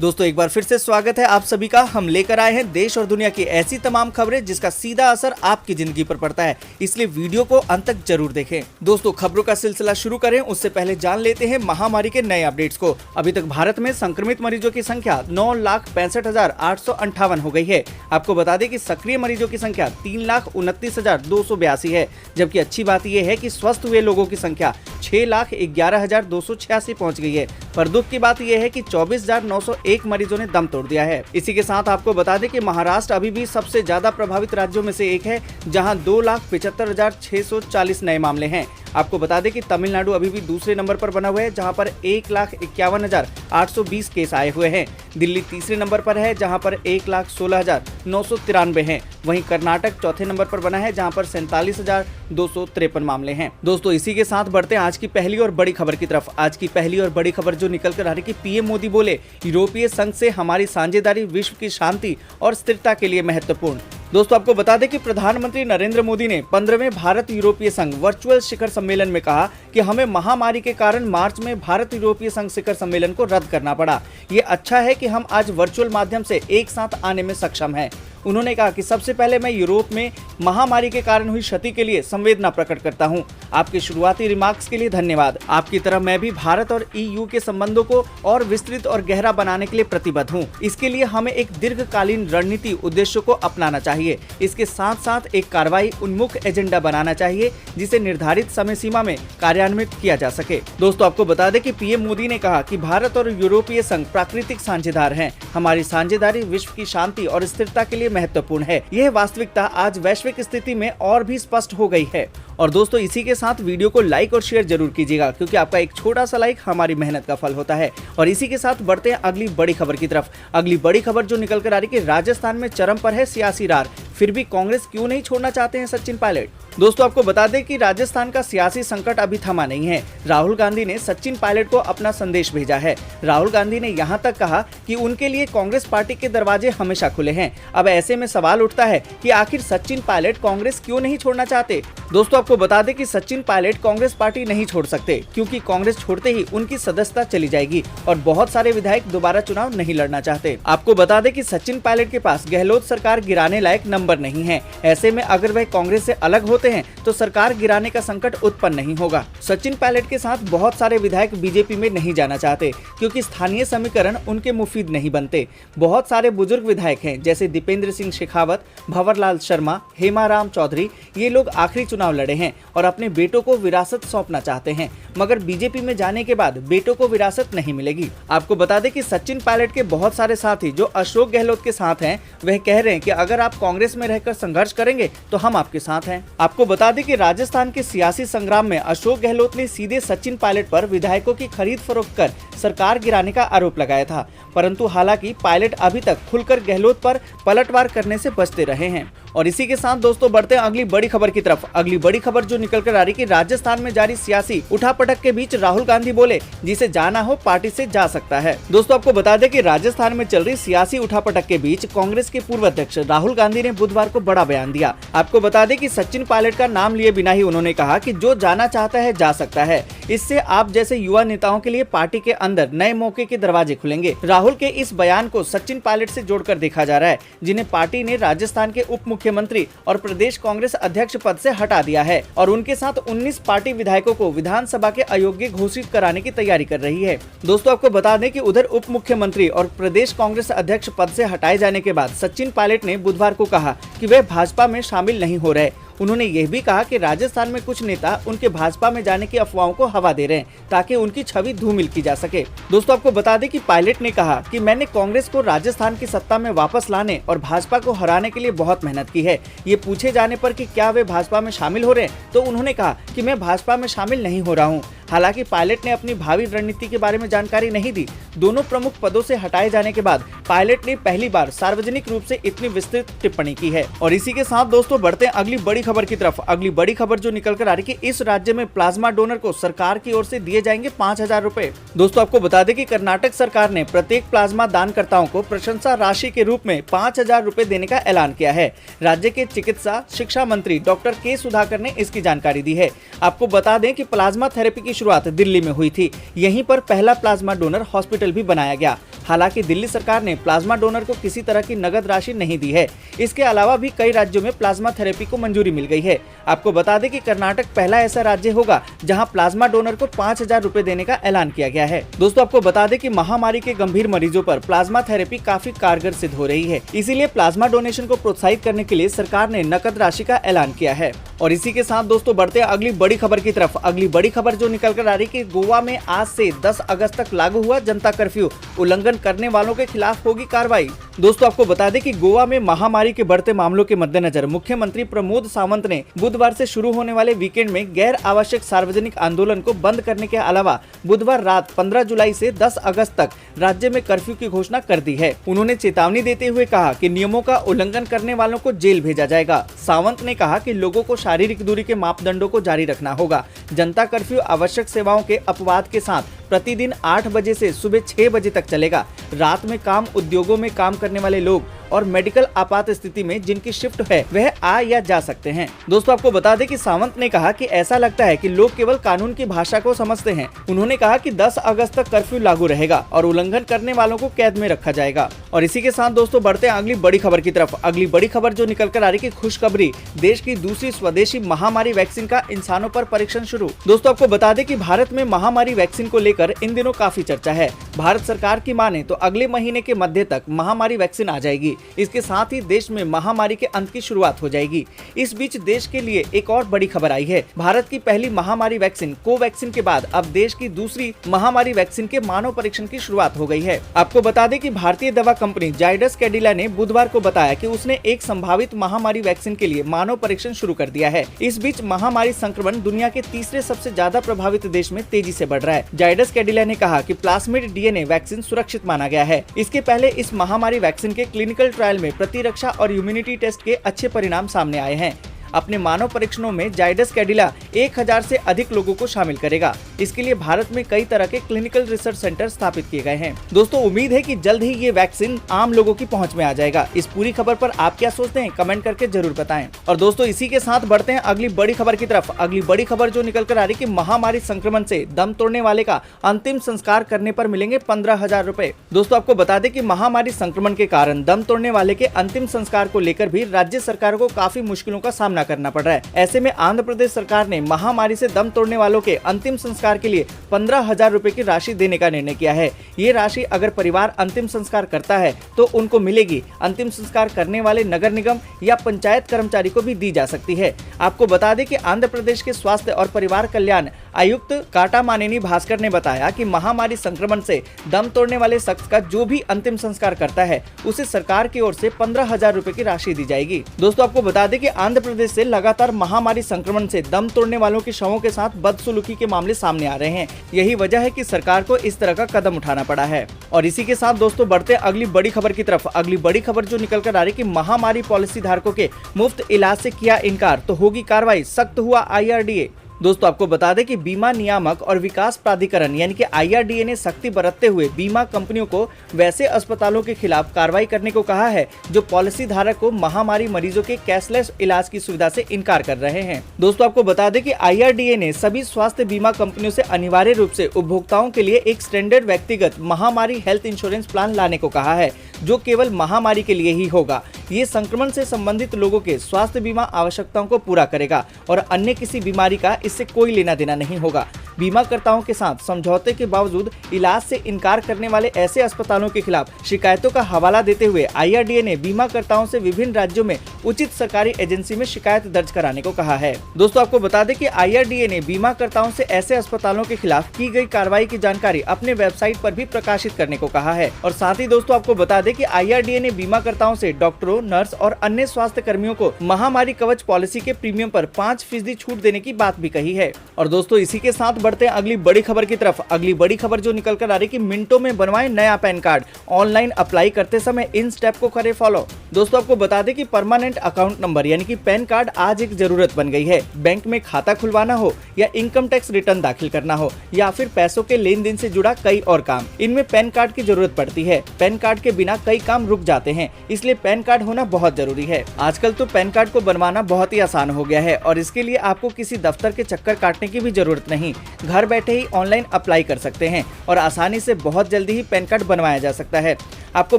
दोस्तों एक बार फिर से स्वागत है आप सभी का। हम लेकर आए हैं देश और दुनिया की ऐसी तमाम खबरें जिसका सीधा असर आपकी जिंदगी पर पड़ता है, इसलिए वीडियो को अंत तक जरूर देखें। दोस्तों खबरों का सिलसिला शुरू करें उससे पहले जान लेते हैं महामारी के नए अपडेट्स को। अभी तक भारत में संक्रमित मरीजों की संख्या 9,65,858 हो गई है। आपको बता दें कि सक्रिय मरीजों की संख्या 3,29,282 है, जबकि अच्छी बात यह है कि स्वस्थ हुए लोगों की संख्या 6,11,286 पहुंच गई है। पर दुख की बात यह है कि 24,901 मरीजों ने दम तोड़ दिया है। इसी के साथ आपको बता दें कि महाराष्ट्र अभी भी सबसे ज्यादा प्रभावित राज्यों में से एक है, जहां 2,75,640 नए मामले हैं। आपको बता दें कि तमिलनाडु अभी भी दूसरे नंबर पर बना हुआ है, जहां पर 1,51,820 केस आए हुए हैं। दिल्ली तीसरे नंबर पर है, जहां पर 1,16,993 हैं। वहीं कर्नाटक चौथे नंबर पर बना है, जहां पर 47,253 मामले हैं। दोस्तों इसी के साथ बढ़ते हैं आज की पहली और बड़ी खबर की तरफ। आज की पहली और बड़ी खबर जो निकल कर आ रही कि पीएम मोदी बोले, यूरोपीय संघ से हमारी साझेदारी विश्व की शांति और स्थिरता के लिए महत्वपूर्ण। दोस्तों आपको बता दें कि प्रधानमंत्री नरेंद्र मोदी ने 15वें भारत यूरोपीय संघ वर्चुअल शिखर सम्मेलन में कहा कि हमें महामारी के कारण मार्च में भारत यूरोपीय संघ शिखर सम्मेलन को रद्द करना पड़ा। ये अच्छा है कि हम आज वर्चुअल माध्यम से एक साथ आने में सक्षम हैं। उन्होंने कहा कि सबसे पहले मैं यूरोप में महामारी के कारण हुई क्षति के लिए संवेदना प्रकट करता हूं। आपके शुरुआती रिमार्क्स के लिए धन्यवाद। आपकी तरह मैं भी भारत और ईयू के संबंधों को और विस्तृत और गहरा बनाने के लिए प्रतिबद्ध हूं। इसके लिए हमें एक दीर्घकालीन रणनीति उद्देश्यों को अपनाना चाहिए। इसके साथ साथ एक कार्रवाई उन्मुख एजेंडा बनाना चाहिए जिसे निर्धारित समय सीमा में कार्यान्वित किया जा सके। दोस्तों आपको बता दें कि पीएम मोदी ने कहा कि भारत और यूरोपीय संघ प्राकृतिक साझेदार हैं। हमारी साझेदारी विश्व की शांति और स्थिरता के लिए महत्वपूर्ण है। यह वास्तविकता आज वैश्विक स्थिति में और भी स्पष्ट हो गई है। और दोस्तों इसी के साथ वीडियो को लाइक और शेयर जरूर कीजिएगा, क्योंकि आपका एक छोटा सा लाइक हमारी मेहनत का फल होता है। और इसी के साथ बढ़ते हैं अगली बड़ी खबर की तरफ। अगली बड़ी खबर जो निकल कर आ रही है कि राजस्थान में चरम पर है सियासी रार, फिर भी कांग्रेस क्यों नहीं छोड़ना चाहते हैं सचिन पायलट। दोस्तों आपको बता दें कि राजस्थान का सियासी संकट अभी थमा नहीं है। राहुल गांधी ने सचिन पायलट को अपना संदेश भेजा है। राहुल गांधी ने यहां तक कहा कि उनके लिए कांग्रेस पार्टी के दरवाजे हमेशा खुले हैं। अब ऐसे में सवाल उठता है कि आखिर सचिन पायलट कांग्रेस क्यों नहीं छोड़ना चाहते। दोस्तों आपको बता दें कि सचिन पायलट कांग्रेस पार्टी नहीं छोड़ सकते, क्योंकि कांग्रेस छोड़ते ही उनकी सदस्यता चली जाएगी और बहुत सारे विधायक दोबारा चुनाव नहीं लड़ना चाहते। आपको बता दें कि सचिन पायलट के पास गहलोत सरकार गिराने लायक नंबर नहीं है। ऐसे में अगर वह कांग्रेस से अलग होते हैं तो सरकार गिराने का संकट उत्पन्न नहीं होगा। सचिन पायलट के साथ बहुत सारे विधायक बीजेपी में नहीं जाना चाहते, क्योंकि स्थानीय समीकरण उनके मुफीद नहीं बनते। बहुत सारे बुजुर्ग विधायक हैं, जैसे दीपेंद्र सिंह शेखावत, भंवरलाल शर्मा, हेमाराम चौधरी। ये लोग आखिरी चुनाव लड़े हैं और अपने बेटों को विरासत सौंपना चाहते हैं, मगर बीजेपी में जाने के बाद बेटों को विरासत नहीं मिलेगी। आपको बता दें कि सचिन पायलट के बहुत सारे साथी जो अशोक गहलोत के साथ हैं, वह कह रहे हैं कि अगर आप कांग्रेस में रहकर संघर्ष करेंगे तो हम आपके साथ हैं। आपको बता दें कि राजस्थान के सियासी संग्राम में अशोक गहलोत ने सीधे सचिन पायलट पर विधायकों की खरीद फरोख्त कर सरकार गिराने का आरोप लगाया था, परंतु हालांकि पायलट अभी तक खुलकर गहलोत पर पलटवार करने से बचते रहे हैं। और इसी के साथ दोस्तों बढ़ते हैं अगली बड़ी खबर की तरफ। अगली बड़ी खबर जो निकल कर आ रही कि राजस्थान में जारी सियासी उठापटक के बीच राहुल गांधी बोले, जिसे जाना हो पार्टी से जा सकता है। दोस्तों आपको बता दें कि राजस्थान में चल रही सियासी उठापटक के बीच कांग्रेस के पूर्व अध्यक्ष राहुल गांधी ने बुधवार को बड़ा बयान दिया। आपको बता दें कि सचिन पायलट का नाम लिए बिना ही उन्होंने कहा कि जो जाना चाहता है जा सकता है। इससे आप जैसे युवा नेताओं के लिए पार्टी के अंदर नए मौके के दरवाजे खुलेंगे। राहुल के इस बयान को सचिन पायलट से जोड़कर देखा जा रहा है, जिन्हें पार्टी ने राजस्थान के उप मुख्यमंत्री और प्रदेश कांग्रेस अध्यक्ष पद से हटा दिया है और उनके साथ 19 पार्टी विधायकों को विधानसभा के अयोग्य घोषित कराने की तैयारी कर रही है। दोस्तों आपको बता दें कि उधर उप मुख्यमंत्री और प्रदेश कांग्रेस अध्यक्ष पद से हटाए जाने के बाद सचिन पायलट ने बुधवार को कहा कि वे भाजपा में शामिल नहीं हो रहे। उन्होंने यह भी कहा कि राजस्थान में कुछ नेता उनके भाजपा में जाने की अफवाहों को हवा दे रहे हैं, ताकि उनकी छवि धूमिल की जा सके। दोस्तों आपको बता दें कि पायलट ने कहा कि मैंने कांग्रेस को राजस्थान की सत्ता में वापस लाने और भाजपा को हराने के लिए बहुत मेहनत की है। ये पूछे जाने पर कि क्या वे भाजपा में शामिल हो रहे हैं, तो उन्होंने कहा कि मैं भाजपा में शामिल नहीं हो रहा हूँ। हालांकि पायलट ने अपनी भावी रणनीति के बारे में जानकारी नहीं दी। दोनों प्रमुख पदों से हटाए जाने के बाद पायलट ने पहली बार सार्वजनिक रूप से इतनी विस्तृत टिप्पणी की है। और इसी के साथ दोस्तों बढ़ते हैं अगली बड़ी खबर की तरफ। अगली बड़ी खबर जो निकल कर आ रही कि इस राज्य में प्लाज्मा डोनर को सरकार की ओर से दिए जाएंगे 5,000 रुपए। दोस्तों आपको बता दें कि कर्नाटक सरकार ने प्रत्येक प्लाज्मा दानकर्ताओं को प्रशंसा राशि के रूप में 5,000 रुपए देने का ऐलान किया है। राज्य के चिकित्सा शिक्षा मंत्री डॉक्टर के सुधाकर ने इसकी जानकारी दी है। आपको बता दें कि प्लाज्मा थेरेपी की शुरुआत दिल्ली में हुई थी। यहीं पर पहला प्लाज्मा डोनर हॉस्पिटल भी बनाया गया। हालांकि दिल्ली सरकार ने प्लाज्मा डोनर को किसी तरह की नगद राशि नहीं दी है। इसके अलावा भी कई राज्यों में प्लाज्मा थेरेपी को मंजूरी मिल गई है। आपको बता दें कि कर्नाटक पहला ऐसा राज्य होगा जहां प्लाज्मा डोनर को 5,000 रुपए देने का ऐलान किया गया है। दोस्तों, आपको बता दें कि महामारी के गंभीर मरीजों पर प्लाज्मा थेरेपी काफी कारगर सिद्ध हो रही है। इसीलिए प्लाज्मा डोनेशन को प्रोत्साहित करने के लिए सरकार ने नकद राशि का ऐलान किया है। और इसी के साथ दोस्तों बढ़ते हैं अगली बड़ी खबर की तरफ। अगली बड़ी खबर जो निकल कर आ रही है कि गोवा में आज से 10 अगस्त तक लागू हुआ जनता कर्फ्यू, उल्लंघन करने वालों के खिलाफ होगी कार्रवाई। दोस्तों, आपको बता दें कि गोवा में महामारी के बढ़ते मामलों के मद्देनजर मुख्यमंत्री प्रमोद सावंत ने बुधवार से शुरू होने वाले वीकेंड में गैर आवश्यक सार्वजनिक आंदोलन को बंद करने के अलावा बुधवार रात 15 जुलाई से 10 अगस्त तक राज्य में कर्फ्यू की घोषणा कर दी है। उन्होंने चेतावनी देते हुए कहा कि नियमों का उल्लंघन करने वालों को जेल भेजा जाएगा। सावंत ने कहा कि लोगों को शारीरिक दूरी के मापदंडों को जारी रखना होगा। जनता कर्फ्यू आवश्यक सेवाओं के अपवाद के साथ प्रतिदिन 8 बजे से सुबह 6 बजे तक चलेगा। रात में काम, उद्योगों में काम करने वाले लोग और मेडिकल आपात स्थिति में जिनकी शिफ्ट है वह आ या जा सकते हैं। दोस्तों, आपको बता दें कि सावंत ने कहा कि ऐसा लगता है कि लोग केवल कानून की भाषा को समझते हैं। उन्होंने कहा कि 10 अगस्त तक कर्फ्यू लागू रहेगा और उल्लंघन करने वालों को कैद में रखा जाएगा। और इसी के साथ दोस्तों बढ़ते हैं अगली बड़ी खबर की तरफ। अगली बड़ी खबर जो निकल कर आ रही है, खुशखबरी, देश की दूसरी स्वदेशी महामारी वैक्सीन का इंसानों पर परीक्षण शुरू। दोस्तों, आपको बता दें कि भारत में महामारी वैक्सीन को लेकर इन दिनों काफी चर्चा है। भारत सरकार की माने तो अगले महीने के मध्य तक महामारी वैक्सीन आ जाएगी। इसके साथ ही देश में महामारी के अंत की शुरुआत हो जाएगी। इस बीच देश के लिए एक और बड़ी खबर आई है। भारत की पहली महामारी वैक्सीन कोवैक्सीन के बाद अब देश की दूसरी महामारी वैक्सीन के मानव परीक्षण की शुरुआत हो गई है। आपको बता दें कि भारतीय दवा कंपनी जाइडस कैडिला ने बुधवार को बताया कि उसने एक संभावित महामारी वैक्सीन के लिए मानव परीक्षण शुरू कर दिया है। इस बीच महामारी संक्रमण दुनिया के तीसरे सबसे ज्यादा प्रभावित देश में तेजी से बढ़ रहा है। जाइडस कैडिला ने कहा कि प्लाज्मिड डीएनए वैक्सीन सुरक्षित माना गया है। इसके पहले इस महामारी वैक्सीन के क्लिनिकल ट्रायल में प्रतिरक्षा और इम्यूनिटी टेस्ट के अच्छे परिणाम सामने आए हैं। अपने मानव परीक्षणों में जाइडस कैडिला 1000 से अधिक लोगों को शामिल करेगा। इसके लिए भारत में कई तरह के क्लिनिकल रिसर्च सेंटर स्थापित किए गए हैं। दोस्तों, उम्मीद है कि जल्द ही ये वैक्सीन आम लोगों की पहुंच में आ जाएगा। इस पूरी खबर पर आप क्या सोचते हैं, कमेंट करके जरूर बताएं। और दोस्तों, इसी के साथ बढ़ते हैं अगली बड़ी खबर की तरफ। अगली बड़ी खबर जो निकल कर आ रही है कि महामारी संक्रमण से दम तोड़ने वाले का अंतिम संस्कार करने पर मिलेंगे 15,000 रुपए। दोस्तों, आपको बता दें कि महामारी संक्रमण के कारण दम तोड़ने वाले के अंतिम संस्कार को लेकर भी राज्य सरकारों को काफी मुश्किलों का सामना करना पड़ रहा है। ऐसे में आंध्र प्रदेश सरकार ने महामारी से दम तोड़ने वालों के अंतिम संस्कार के लिए 15,000 रुपए की राशि देने का निर्णय किया है। ये राशि अगर परिवार अंतिम संस्कार करता है तो उनको मिलेगी। अंतिम संस्कार करने वाले नगर निगम या पंचायत कर्मचारी को भी दी जा सकती है। आपको बता दें कि आंध्र प्रदेश के स्वास्थ्य और परिवार कल्याण आयुक्त काटामानेनी भास्कर ने बताया कि महामारी संक्रमण से दम तोड़ने वाले शख्स का जो भी अंतिम संस्कार करता है उसे सरकार की ओर से 15,000 रुपए की राशि दी जाएगी। दोस्तों, आपको बता दें कि आंध्र प्रदेश से लगातार महामारी संक्रमण से दम तोड़ने वालों के शवों के साथ बदसलूकी के मामले सामने आ रहे हैं। यही वजह है कि सरकार को इस तरह का कदम उठाना पड़ा है। और इसी के साथ दोस्तों बढ़ते अगली बड़ी खबर की तरफ। अगली बड़ी खबर जो निकल कर आ रही है कि महामारी पॉलिसी धारकों के मुफ्त इलाज से किया इनकार तो होगी कार्रवाई, सख्त हुआ IRDA। दोस्तों, आपको बता दें कि बीमा नियामक और विकास प्राधिकरण यानी कि IRDA ने सख्ती बरतते हुए बीमा कंपनियों को वैसे अस्पतालों के खिलाफ कार्रवाई करने को कहा है जो पॉलिसी धारक को महामारी मरीजों के कैशलेस इलाज की सुविधा से इनकार कर रहे हैं। दोस्तों, आपको बता दें कि IRDA ने सभी स्वास्थ्य बीमा कंपनियों से अनिवार्य रूप से उपभोक्ताओं के लिए एक स्टैंडर्ड व्यक्तिगत महामारी हेल्थ इंश्योरेंस प्लान लाने को कहा है जो केवल महामारी के लिए ही होगा। ये संक्रमण से संबंधित लोगों के स्वास्थ्य बीमा आवश्यकताओं को पूरा करेगा और अन्य किसी बीमारी का इससे कोई लेना देना नहीं होगा। बीमाकर्ताओं के साथ समझौते के बावजूद इलाज से इनकार करने वाले ऐसे अस्पतालों के खिलाफ शिकायतों का हवाला देते हुए IRDA ने बीमाकर्ताओं से विभिन्न राज्यों में उचित सरकारी एजेंसी में शिकायत दर्ज कराने को कहा है। दोस्तों, आपको बता दें कि IRDA ने बीमाकर्ताओं से ऐसे अस्पतालों के खिलाफ की गई कार्रवाई की जानकारी अपने वेबसाइट पर भी प्रकाशित करने को कहा है। और साथ ही दोस्तों, आपको बता दें कि IRDA ने बीमाकर्ताओं से डॉक्टरों, नर्स और अन्य स्वास्थ्य कर्मियों को महामारी कवच पॉलिसी के प्रीमियम पर 5% छूट देने की बात भी कही है। और दोस्तों, इसी के साथ बढ़ते हैं अगली बड़ी खबर की तरफ। अगली बड़ी खबर जो निकल कर आ रही है कि मिनटों में बनवाएं नया पैन कार्ड, ऑनलाइन अप्लाई करते समय इन स्टेप को करें फॉलो। दोस्तों, आपको बता दें कि परमानेंट अकाउंट नंबर यानी कि पैन कार्ड आज एक जरूरत बन गई है। बैंक में खाता खुलवाना हो या इनकम टैक्स रिटर्न दाखिल करना हो या फिर पैसों के लेन देन से जुड़ा कई और काम, इनमें पैन कार्ड की जरूरत पड़ती है। पैन कार्ड के बिना कई काम रुक जाते हैं, इसलिए पैन कार्ड होना बहुत जरूरी है। आजकल तो पैन कार्ड को बनवाना बहुत ही आसान हो गया है और इसके लिए आपको किसी दफ्तर के चक्कर काटने की भी जरूरत नहीं। घर बैठे ही ऑनलाइन अप्लाई कर सकते हैं और आसानी से बहुत जल्दी ही पैन कार्ड बनवाया जा सकता है। आपको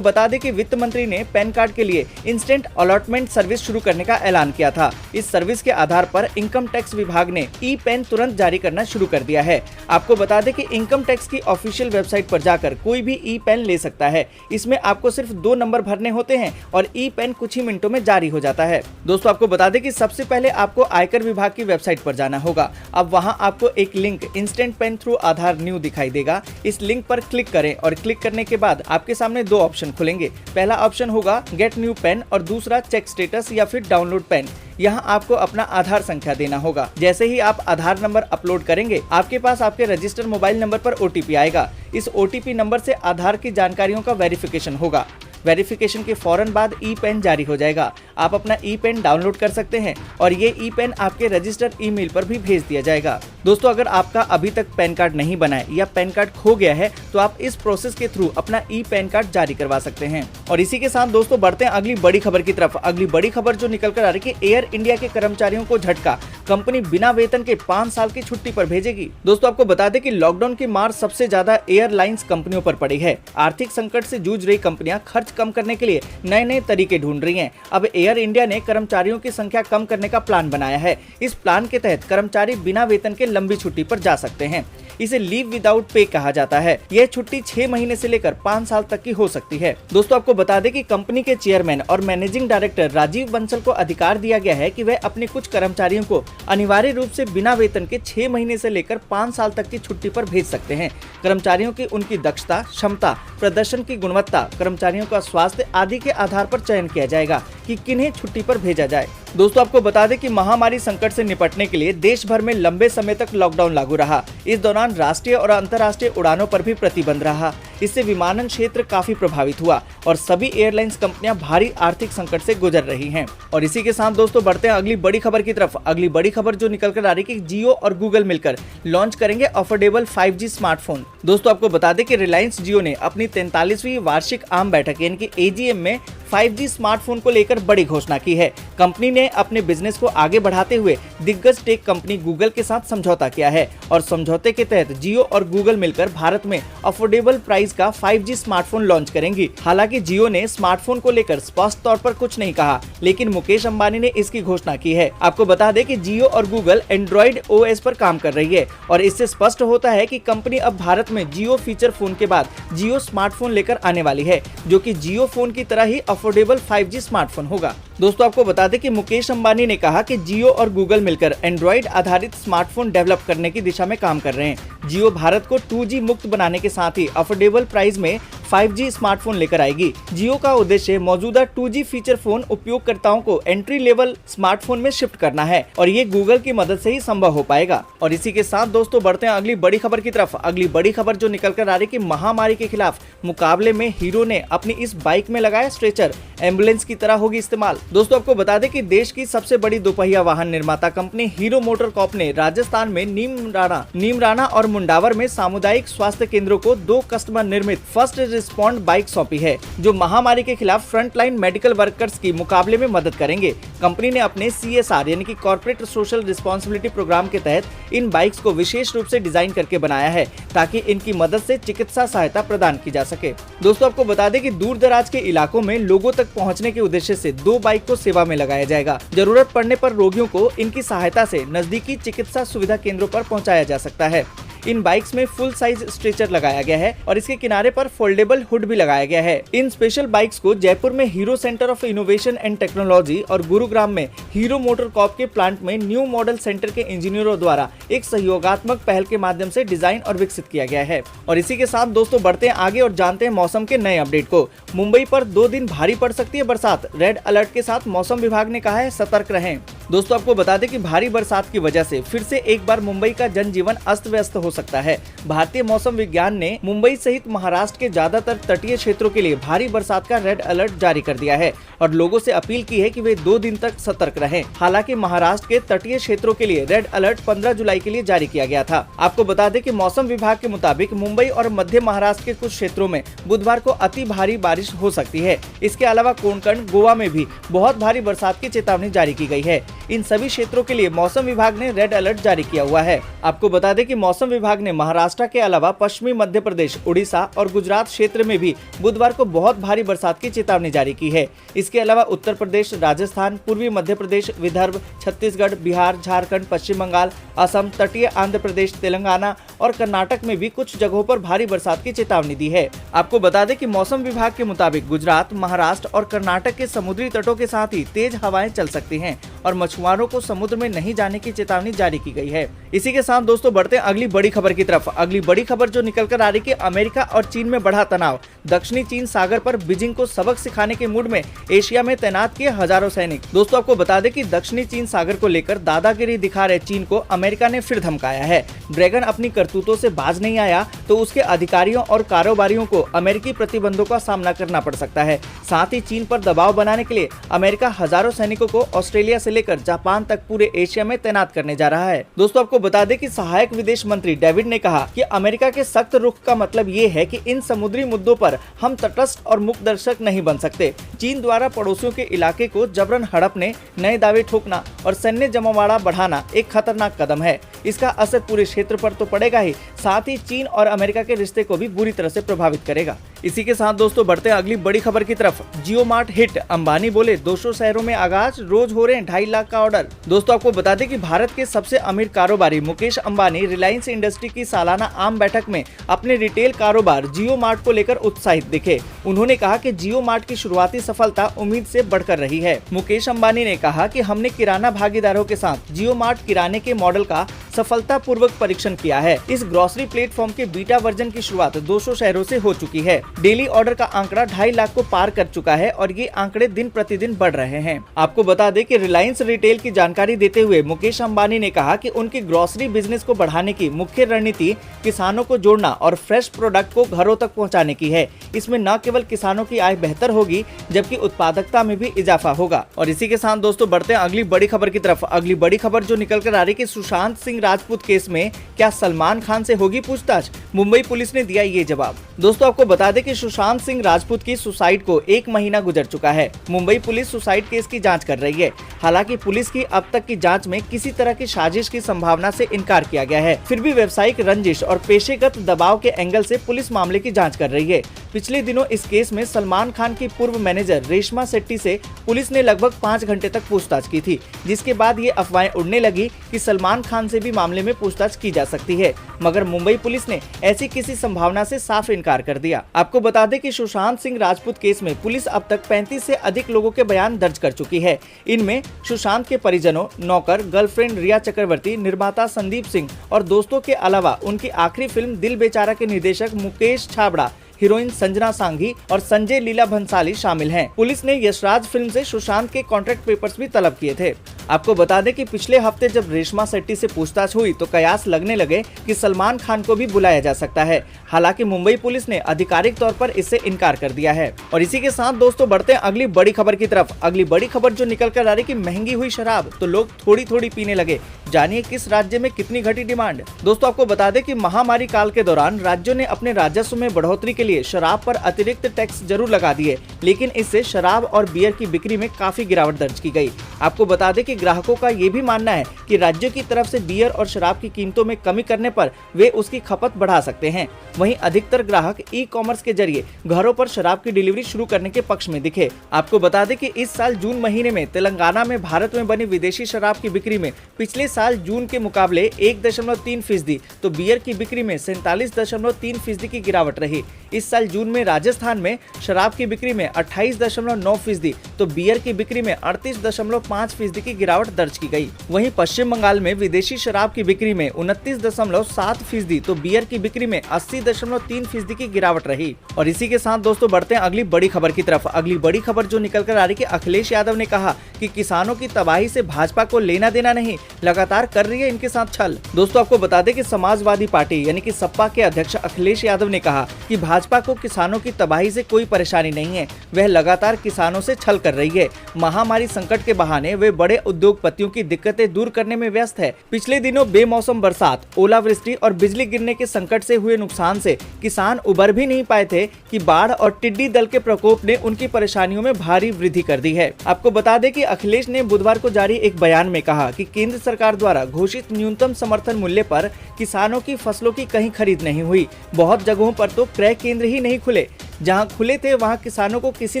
बता दें कि वित्त मंत्री ने पैन कार्ड के लिए इंस्टेंट अलॉटमेंट सर्विस शुरू करने का ऐलान किया था। इस सर्विस के आधार पर इनकम टैक्स विभाग ने ई पैन तुरंत जारी करना शुरू कर दिया है। आपको बता दें कि इनकम टैक्स की ऑफिशियल वेबसाइट पर जाकर कोई भी ई पैन ले सकता है। इसमें आपको सिर्फ 2 नंबर भरने होते हैं और ई पैन कुछ ही मिनटों में जारी हो जाता है। दोस्तों आपको बता दें कि सबसे पहले आपको आयकर विभाग की वेबसाइट पर जाना होगा। अब वहां आपको एक लिंक इंस्टेंट पैन थ्रू आधार न्यू दिखाई देगा। इस लिंक पर क्लिक करें और क्लिक करने के बाद आपके सामने 2 ऑप्शन खुलेंगे। पहला ऑप्शन होगा गेट न्यू पैन और दूसरा चेक स्टेटस या फिर डाउनलोड पैन। यहाँ आपको अपना आधार संख्या देना होगा। जैसे ही आप आधार नंबर अपलोड करेंगे, आपके पास आपके रजिस्टर्ड मोबाइल नंबर पर OTP आएगा। इस OTP नंबर से आधार की जानकारियों का वेरिफिकेशन होगा। वेरिफिकेशन के फौरन बाद ई पैन जारी हो जाएगा। आप अपना ई पैन डाउनलोड कर सकते हैं और ये ई पैन आपके रजिस्टर्ड ईमेल पर भी भेज दिया जाएगा। दोस्तों अगर आपका अभी तक पैन कार्ड नहीं बना है या पैन कार्ड खो गया है तो आप इस प्रोसेस के थ्रू अपना ई पैन कार्ड जारी करवा सकते हैं। और इसी के साथ दोस्तों बढ़ते हैं अगली बड़ी खबर की तरफ। अगली बड़ी खबर जो निकल कर आ रही है कि एयर इंडिया के कर्मचारियों को झटका, कंपनी बिना वेतन के 5 साल की छुट्टी पर भेजेगी। दोस्तों आपको बता दें कि लॉकडाउन की मार सबसे ज्यादा एयरलाइंस कंपनियों पर पड़ी है। आर्थिक संकट से जूझ रही कंपनियां खर्च कम करने के लिए नए तरीके ढूंढ रही हैं। अब एयर इंडिया ने कर्मचारियों की संख्या कम करने का प्लान बनाया है। इस प्लान के तहत कर्मचारी बिना वेतन के लंबी छुट्टी पर जा सकते हैं। इसे लीव विदाउट पे कहा जाता है। यह छुट्टी 6 महीने से लेकर 5 साल तक की हो सकती है। दोस्तों आपको बता दें कि कंपनी के चेयरमैन और मैनेजिंग डायरेक्टर राजीव बंसल को अधिकार दिया गया है कि वह अपने कुछ कर्मचारियों को अनिवार्य रूप से बिना वेतन के 6 महीने से लेकर 5 साल तक की छुट्टी पर भेज सकते हैं। कर्मचारियों की उनकी दक्षता, क्षमता, प्रदर्शन की गुणवत्ता, कर्मचारियों का स्वास्थ्य आदि के आधार पर चयन किया जाएगा कि किन्हें छुट्टी पर भेजा जाए। दोस्तों आपको बता दें कि महामारी संकट से निपटने के लिए देश भर में लंबे समय तक लॉकडाउन लागू रहा। इस दौरान राष्ट्रीय और अंतर्राष्ट्रीय उड़ानों पर भी प्रतिबंध रहा। इससे विमानन क्षेत्र काफी प्रभावित हुआ और सभी एयरलाइंस कंपनियां भारी आर्थिक संकट से गुजर रही हैं। और इसी के साथ दोस्तों बढ़ते हैं अगली बड़ी खबर की तरफ। अगली बड़ी खबर जो निकल कर आ रही है कि जियो और गूगल मिलकर लॉन्च करेंगे अफोर्डेबल 5G स्मार्टफोन। दोस्तों आपको बता दें कि रिलायंस जियो ने अपनी 43वीं वार्षिक आम बैठक यानी कि AGM में 5G स्मार्टफोन को लेकर बड़ी घोषणा की है। कंपनी ने अपने बिजनेस को आगे बढ़ाते हुए दिग्गज टेक कंपनी गूगल के साथ समझौता किया है और समझौते के तहत जियो और गूगल मिलकर भारत में अफोर्डेबल प्राइस का 5G स्मार्टफोन लॉन्च करेंगी। हालांकि जियो ने स्मार्टफोन को लेकर स्पष्ट तौर पर कुछ नहीं कहा, लेकिन मुकेश अंबानी ने इसकी घोषणा की है। आपको बता दें कि जियो और गूगल एंड्रॉइड OS पर काम कर रही है और इससे स्पष्ट होता है कि कंपनी अब भारत में जियो फीचर फोन के बाद जियो स्मार्टफोन लेकर आने वाली है, जो कि जियो फोन की तरह ही अफोर्डेबल 5G स्मार्टफोन होगा। दोस्तों आपको बता दें कि मुकेश अंबानी ने कहा कि जियो और गूगल मिलकर एंड्रॉइड आधारित स्मार्टफोन डेवलप करने की दिशा में काम कर रहे हैं। जियो भारत को 2G मुक्त बनाने के साथ ही अफोर्डेबल प्राइस में 5G स्मार्टफोन लेकर आएगी। जियो का उद्देश्य मौजूदा 2G फीचर फोन उपयोगकर्ताओं को एंट्री लेवल स्मार्टफोन में शिफ्ट करना है और ये गूगल की मदद से ही संभव हो पाएगा। और इसी के साथ दोस्तों बढ़ते हैं अगली बड़ी खबर की तरफ। अगली बड़ी खबर जो निकल कर आ रही है कि महामारी के खिलाफ मुकाबले में हीरो ने अपनी इस बाइक में लगाया स्ट्रेचर, एम्बुलेंस की तरह होगी इस्तेमाल। दोस्तों आपको बता दें कि देश की सबसे बड़ी दोपहिया वाहन निर्माता कंपनी हीरो मोटरकॉर्प ने राजस्थान में नीमराना और मुंडावर में सामुदायिक स्वास्थ्य केंद्रों को 2 कस्टमर निर्मित फर्स्ट रिस्पॉन्ड बाइक सौंपी है, जो महामारी के खिलाफ फ्रंटलाइन मेडिकल वर्कर्स की मुकाबले में मदद करेंगे। कंपनी ने अपने CSR यानी कि कॉर्पोरेट सोशल रिस्पॉन्सिबिलिटी प्रोग्राम के तहत इन बाइक्स को विशेष रूप से डिजाइन करके बनाया है ताकि इनकी मदद से चिकित्सा सहायता प्रदान की जा सके। दोस्तों आपको बता दें कि दूर दराज के इलाकों में लोगों तक पहुंचने के उद्देश्य से 2 बाइक को सेवा में लगाया जाएगा। जरूरत पड़ने पर रोगियों को इनकी सहायता से नजदीकी चिकित्सा सुविधा केंद्रों पर पहुंचाया जा सकता है। इन बाइक्स में फुल साइज स्ट्रेचर लगाया गया है और इसके किनारे पर फोल्डेबल हुड भी लगाया गया है। इन स्पेशल बाइक्स को जयपुर में hero centre of innovation and technology और गुरुग्राम में हीरो मोटरकॉर्प के प्लांट में न्यू मॉडल सेंटर के इंजीनियरों द्वारा एक सहयोगात्मक पहल के माध्यम से डिजाइन और विकसित किया गया है। और इसी के साथ दोस्तों बढ़ते हैं आगे और जानते हैं मौसम के नए अपडेट को। मुंबई पर 2 दिन भारी पड़ सकती है बरसात, रेड अलर्ट के साथ मौसम विभाग ने कहा है सतर्क रहें। दोस्तों आपको बता दें कि भारी बरसात की वजह से फिर से एक बार मुंबई का जनजीवन अस्त व्यस्त हो सकता है। भारतीय मौसम विज्ञान ने मुंबई सहित महाराष्ट्र के ज्यादातर तटीय क्षेत्रों के लिए भारी बरसात का रेड अलर्ट जारी कर दिया है और लोगों से अपील की है कि वे 2 दिन तक सतर्क रहें। हालांकि महाराष्ट्र के तटीय क्षेत्रों के लिए रेड अलर्ट 15 जुलाई के लिए जारी किया गया था। आपको बता दें कि मौसम विभाग के मुताबिक मुंबई और मध्य महाराष्ट्र के कुछ क्षेत्रों में बुधवार को अति भारी बारिश हो सकती है। इसके अलावा कोंकण, गोवा में भी बहुत भारी बरसात की चेतावनी जारी की गई है। इन सभी क्षेत्रों के लिए मौसम विभाग ने रेड अलर्ट जारी किया हुआ है। आपको बता दें कि मौसम विभाग ने महाराष्ट्र के अलावा पश्चिमी मध्य प्रदेश, उड़ीसा और गुजरात क्षेत्र में भी बुधवार को बहुत भारी बरसात की चेतावनी जारी की है। इसके अलावा उत्तर प्रदेश, राजस्थान, पूर्वी मध्य प्रदेश, विदर्भ, छत्तीसगढ़, बिहार, झारखंड, पश्चिम बंगाल, असम, तटीय आंध्र प्रदेश, तेलंगाना और कर्नाटक में भी कुछ जगहों पर भारी बरसात की चेतावनी दी है। आपको बता दें कि मौसम विभाग के मुताबिक गुजरात, महाराष्ट्र और कर्नाटक के समुद्री तटों के साथ ही तेज हवाएं चल सकती हैं और मछुआरों को समुद्र में नहीं जाने की चेतावनी जारी की गई है। इसी के साथ दोस्तों बढ़ते हैं अगली बड़ी खबर की तरफ। अगली बड़ी खबर जो निकल कर आ रही है कि अमेरिका और चीन में बढ़ा तनाव। दक्षिणी चीन सागर पर बीजिंग को सबक सिखाने के मूड में एशिया में तैनात किए हजारों सैनिक। दोस्तों आपको बता दें कि दक्षिणी चीन सागर को लेकर दादागिरी दिखा रहे चीन को अमेरिका ने फिर धमकाया है। ड्रैगन अपनी करतूतों से बाज नहीं आया तो उसके अधिकारियों और कारोबारियों को अमेरिकी प्रतिबंधों का सामना करना पड़ सकता है। साथ ही चीन पर दबाव बनाने के लिए अमेरिका हजारों सैनिकों को ऑस्ट्रेलिया से लेकर जापान तक पूरे एशिया में तैनात करने जा रहा है। दोस्तों आपको बता दें कि सहायक विदेश मंत्री डेविड ने कहा कि अमेरिका के सख्त रुख का मतलब ये है कि इन समुद्री मुद्दों पर हम तटस्थ और मुक्त दर्शक नहीं बन सकते। चीन द्वारा पड़ोसियों के इलाके को जबरन हड़पने, नए दावे ठोकना और सैन्य जमावड़ा बढ़ाना एक खतरनाक कदम है। इसका असर पूरे क्षेत्र पर तो पड़ेगा ही, साथ ही चीन और अमेरिका के रिश्ते को भी बुरी तरह से प्रभावित करेगा। इसी के साथ दोस्तों बढ़ते हैं अगली बड़ी खबर की तरफ। जियो मार्ट हिट, अंबानी बोले 200 शहरों में आगाज, रोज हो रहे हैं 2.5 लाख का ऑर्डर। दोस्तों आपको बता दें कि भारत के सबसे अमीर कारोबारी मुकेश अंबानी रिलायंस इंडस्ट्री की सालाना आम बैठक में अपने रिटेल कारोबार जियो मार्ट को लेकर उत्साहित दिखे। उन्होंने कहा कि जियो मार्ट की शुरुआती सफलता उम्मीद से बढ़कर रही है। मुकेश अंबानी ने कहा कि हमने किराना भागीदारों के साथ जियो मार्ट किराने के मॉडल का सफलतापूर्वक परीक्षण किया है। इस ग्रोसरी प्लेटफॉर्म के बीटा वर्जन की शुरुआत 200 शहरों से हो चुकी है। डेली ऑर्डर का आंकड़ा 2.5 लाख को पार कर चुका है और ये आंकड़े दिन प्रतिदिन बढ़ रहे हैं। आपको बता दें कि रिलायंस रिटेल की जानकारी देते हुए मुकेश अंबानी ने कहा कि उनकी ग्रोसरी बिजनेस को बढ़ाने की मुख्य रणनीति किसानों को जोड़ना और फ्रेश प्रोडक्ट को घरों तक पहुंचाने की है। इसमें न केवल किसानों की आय बेहतर होगी जबकि उत्पादकता में भी इजाफा होगा। और इसी के साथ दोस्तों बढ़ते हैं अगली बड़ी खबर की तरफ। अगली बड़ी खबर जो निकल कर आ रही है कि सुशांत सिंह राजपूत केस में क्या सलमान खान से होगी पूछताछ, मुंबई पुलिस ने दिया ये जवाब। दोस्तों आपको बता दें कि सुशांत सिंह राजपूत की सुसाइड को 1 महीना गुजर चुका है। मुंबई पुलिस सुसाइड केस की जांच कर रही है। हालांकि पुलिस की अब तक की जांच में किसी तरह की साजिश की संभावना से इनकार किया गया है। फिर भी व्यावसायिक रंजिश और पेशेगत दबाव के एंगल से पुलिस मामले की जांच कर रही है। पिछले दिनों इस केस में सलमान खान की पूर्व मैनेजर रेशमा शेट्टी से पुलिस ने लगभग 5 घंटे तक पूछताछ की थी, जिसके बाद ये अफवाहें उड़ने लगी कि सलमान खान से भी मामले में पूछताछ की जा सकती है, मगर मुंबई पुलिस ने ऐसी किसी संभावना से साफ इनकार कर दिया। आपको बता दें कि सुशांत सिंह राजपूत केस में पुलिस अब तक 35 से अधिक लोगों के बयान दर्ज कर चुकी है। इनमें सुशांत के परिजनों, नौकर, गर्लफ्रेंड रिया चक्रवर्ती, निर्माता संदीप सिंह और दोस्तों के अलावा उनकी आखिरी फिल्म दिल बेचारा के निर्देशक मुकेश छाबड़ा, हीरोइन संजना सांघी और संजय लीला भंसाली शामिल हैं। पुलिस ने यशराज फिल्म से सुशांत के कॉन्ट्रैक्ट पेपर्स भी तलब किए थे। आपको बता दें कि पिछले हफ्ते जब रेशमा शेट्टी से पूछताछ हुई तो कयास लगने लगे कि सलमान खान को भी बुलाया जा सकता है। हालांकि मुंबई पुलिस ने आधिकारिक तौर पर इससे इनकार कर दिया है। और इसी के साथ दोस्तों बढ़ते हैं अगली बड़ी खबर की तरफ। अगली बड़ी खबर जो निकल कर आ रही कि महंगी हुई शराब तो लोग थोड़ी थोड़ी पीने लगे। जानिए किस राज्य में कितनी घटी डिमांड। दोस्तों आपको बता दें कि महामारी काल के दौरान राज्यों ने अपने राजस्व में बढ़ोतरी के लिए शराब पर अतिरिक्त टैक्स जरूर लगा दिए, लेकिन इससे शराब और बियर की बिक्री में काफी गिरावट दर्ज की गई। आपको बता दें कि ग्राहकों का ये भी मानना है कि राज्यों की तरफ से बियर और शराब की कीमतों में कमी करने पर वे उसकी खपत बढ़ा सकते हैं। वहीं अधिकतर ग्राहक ई-कॉमर्स के जरिए घरों पर शराब की डिलीवरी शुरू करने के पक्ष में दिखे। आपको बता दें कि इस साल जून महीने में तेलंगाना में भारत में बनी विदेशी शराब की बिक्री में पिछले साल जून के मुकाबले 1.3% तो बियर की बिक्री में 47.3% की गिरावट रही। इस साल जून में राजस्थान में शराब की बिक्री में 28.9% तो तो बियर की बिक्री में 38.5% की गिरावट दर्ज की गई। वहीं पश्चिम बंगाल में विदेशी शराब की बिक्री में 29.7%, तो बियर की बिक्री में 80.3% की गिरावट रही। और इसी के साथ दोस्तों बढ़ते हैं अगली बड़ी खबर की तरफ। अगली बड़ी खबर जो निकल कर आ रही है, अखिलेश यादव ने कहा कि किसानों की तबाही से भाजपा को लेना देना नहीं, लगातार कर रही है इनके साथ छल। दोस्तों आपको बता दें कि समाजवादी पार्टी यानी कि सपा के अध्यक्ष अखिलेश यादव ने कहा कि भाजपा को किसानों की तबाही से कोई परेशानी नहीं है, वह लगातार किसानों से छल कर रही है। महामारी संकट के बहाने वे बड़े उद्योगपतियों की दिक्कतें दूर करने में व्यस्त है। पिछले दिनों बेमौसम बरसात, ओलावृष्टि और बिजली गिरने के संकट से हुए नुकसान से किसान उबर भी नहीं पाए थे कि बाढ़ और टिड्डी दल के प्रकोप ने उनकी परेशानियों में भारी वृद्धि कर दी है। आपको बता दें कि अखिलेश ने बुधवार को जारी एक बयान में कहा कि केंद्र सरकार द्वारा घोषित न्यूनतम समर्थन मूल्य पर किसानों की फसलों की कहीं खरीद नहीं हुई। बहुत जगहों पर तो क्रय केंद्र ही नहीं खुले, जहां खुले थे वहां किसानों को किसी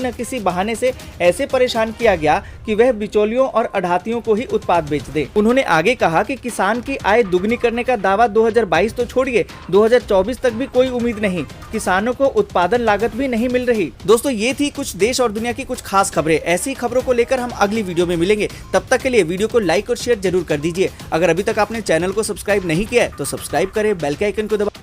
न किसी बहाने से ऐसे परेशान किया गया कि वह बिचौलियों और आढ़तियों को ही उत्पाद बेच दे। उन्होंने आगे कहा कि किसान की आय दुगनी करने का दावा 2022 तो छोड़िए, 2024 तक भी कोई उम्मीद नहीं, किसानों को उत्पादन लागत भी नहीं मिल रही। दोस्तों ये थी कुछ देश और दुनिया की कुछ खास खबरें। ऐसी खबरों को लेकर हम अगली वीडियो में मिलेंगे। तब तक के लिए वीडियो को लाइक और शेयर जरूर कर दीजिए। अगर अभी तक आपने चैनल को सब्सक्राइब नहीं किया है तो सब्सक्राइब करें, बेल के आइकन को दबाएं।